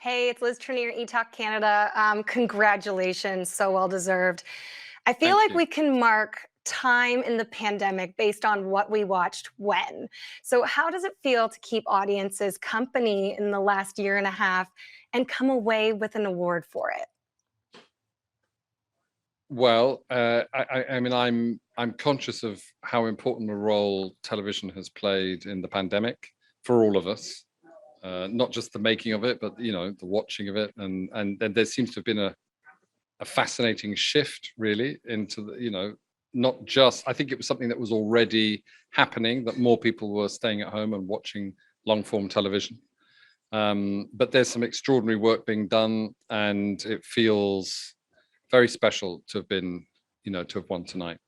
Hey, it's Liz Trenier, eTalk Canada. Congratulations, so well deserved. I feel Thank like you. we can mark time in the pandemic based on what we watched when. So, how does it feel to keep audiences company in the last year and a half and come away with an award for it? Well, I mean, I'm conscious of how important a role television has played in the pandemic for all of us. Not just the making of it, but the watching of it, and then there seems to have been a fascinating shift, really, into not just. I think it was something that was already happening, that more people were staying at home and watching long form television. But there's some extraordinary work being done, and it feels very special to have been, to have won tonight.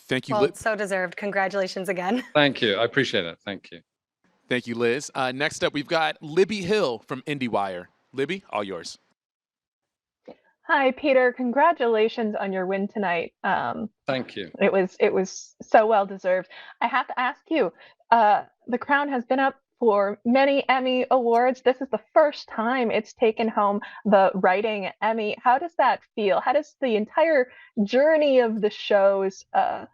Thank you, Well, so deserved. Congratulations again. Thank you. I appreciate it. Thank you. Thank you, Liz. Next up, we've got Libby Hill from IndieWire. Libby, all yours. Hi, Peter. Congratulations on your win tonight. Thank you. It was so well deserved. I have to ask you, The Crown has been up for many Emmy awards. This is the first time it's taken home the writing Emmy. How does that feel? How does the entire journey of the show's uh,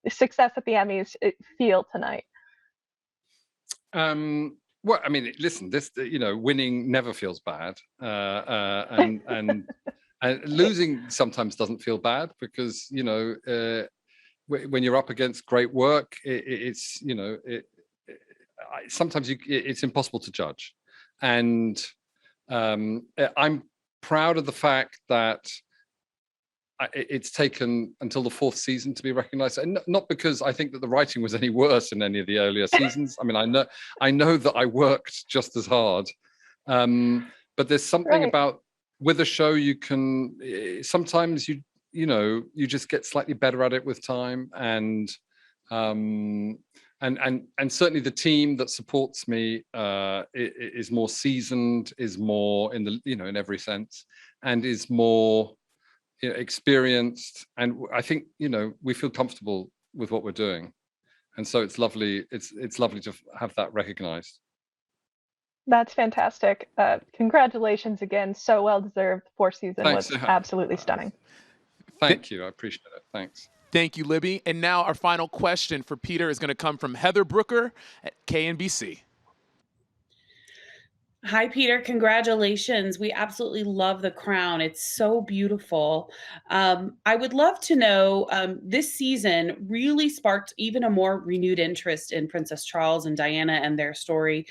success at the Emmys feel tonight? Well, I mean, listen, this, winning never feels bad, and losing sometimes doesn't feel bad because when you're up against great work, sometimes it's impossible to judge, and I'm proud of the fact that it's taken until the fourth season to be recognized, and not because I think that the writing was any worse in any of the earlier seasons. I mean, I know that I worked just as hard, but there's something Right. about with a show you can sometimes you just get slightly better at it with time, and certainly the team that supports me is more seasoned, is more in the in every sense, and is more experienced, and I think we feel comfortable with what we're doing, and so it's lovely. It's lovely to have that recognized. That's fantastic. Congratulations again. So well deserved. Fourth season Thanks. was absolutely stunning. Thank you. I appreciate it. Thanks. Thank you, Libby. And now our final question for Peter is going to come from Heather Brooker at KNBC. Hi, Peter. Congratulations. We absolutely love The Crown. It's so beautiful. I would love to know, this season really sparked even a more renewed interest in Princess Charles and Diana and their story.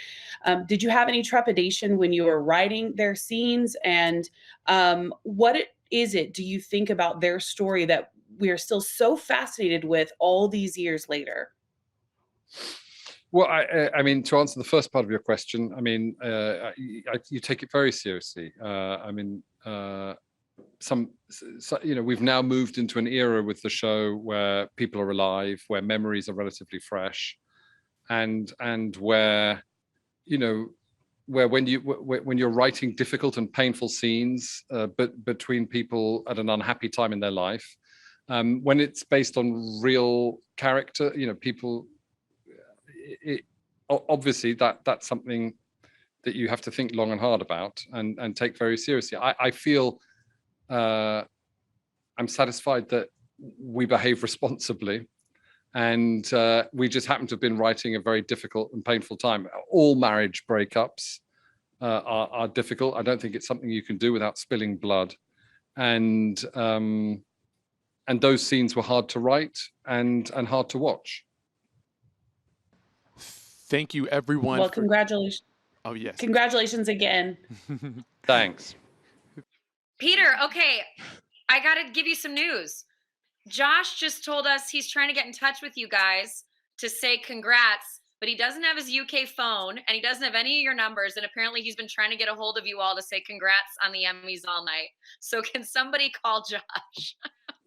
Did you have any trepidation when you were writing their scenes? And is it, do you think about their story that we are still so fascinated with all these years later? Well, I mean, to answer the first part of your question, I mean, you take it very seriously. I mean, we've now moved into an era with the show where people are alive, where memories are relatively fresh, and where where when you're writing difficult and painful scenes, but between people at an unhappy time in their life, when it's based on real character, people. Obviously that's something that you have to think long and hard about and take very seriously. I feel I'm satisfied that we behave responsibly, and we just happen to have been writing a very difficult and painful time. All marriage breakups are difficult. I don't think it's something you can do without spilling blood, and those scenes were hard to write and hard to watch. Thank you, everyone. Well, congratulations. Oh, yes. Congratulations again. Thanks. Peter, okay, I got to give you some news. Josh just told us he's trying to get in touch with you guys to say congrats, but he doesn't have his UK phone and he doesn't have any of your numbers. And apparently he's been trying to get a hold of you all to say congrats on the Emmys all night. So can somebody call Josh?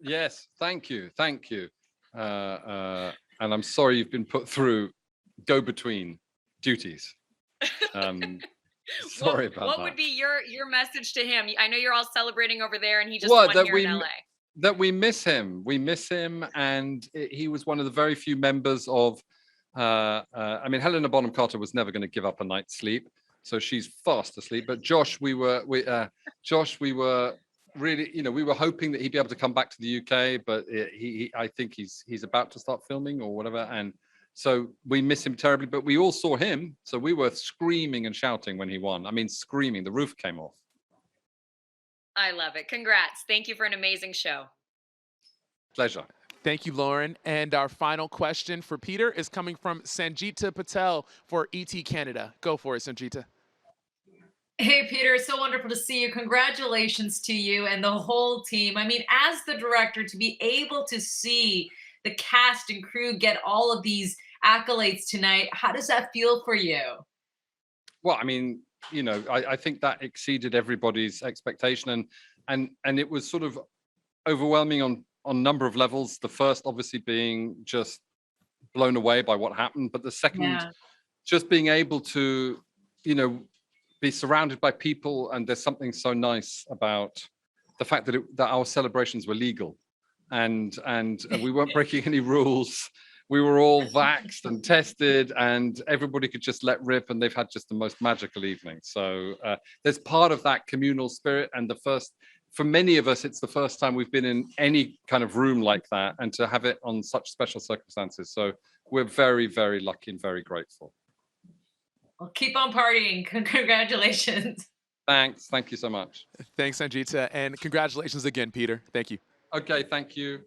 Yes, thank you. Thank you. And I'm sorry you've been put through go-between duties. Sorry about that. What would be your message to him? I know you're all celebrating over there and he just won here in LA. That we miss him. We miss him, and he was one of the very few members of I mean, Helena Bonham Carter was never going to give up a night's sleep, so she's fast asleep. But Josh, we were really, we were hoping that he'd be able to come back to the UK, but I think he's about to start filming or whatever, and so we miss him terribly. But we all saw him, so we were screaming and shouting when he won. I mean, screaming. The roof came off. I love it. Congrats. Thank you for an amazing show. Pleasure. Thank you, Lauren. And our final question for Peter is coming from Sanjita Patel for ET Canada. Go for it, Sanjita. Hey, Peter, it's so wonderful to see you. Congratulations to you and the whole team. I mean, as the director, to be able to see the cast and crew get all of these accolades tonight, how does that feel for you? Well, I mean, I think that exceeded everybody's expectation, and it was sort of overwhelming on a number of levels. The first, obviously, being just blown away by what happened, but the second, just being able to, be surrounded by people, and there's something so nice about the fact that that our celebrations were legal, and we weren't breaking any rules. We were all vaxxed and tested, and everybody could just let rip, and they've had just the most magical evening. So there's part of that communal spirit, and for many of us, it's the first time we've been in any kind of room like that, and to have it on such special circumstances. So we're very, very lucky and very grateful. Well, keep on partying. Congratulations. Thanks. Thank you so much. Thanks, Sanjita. And congratulations again, Peter. Thank you. Okay, thank you.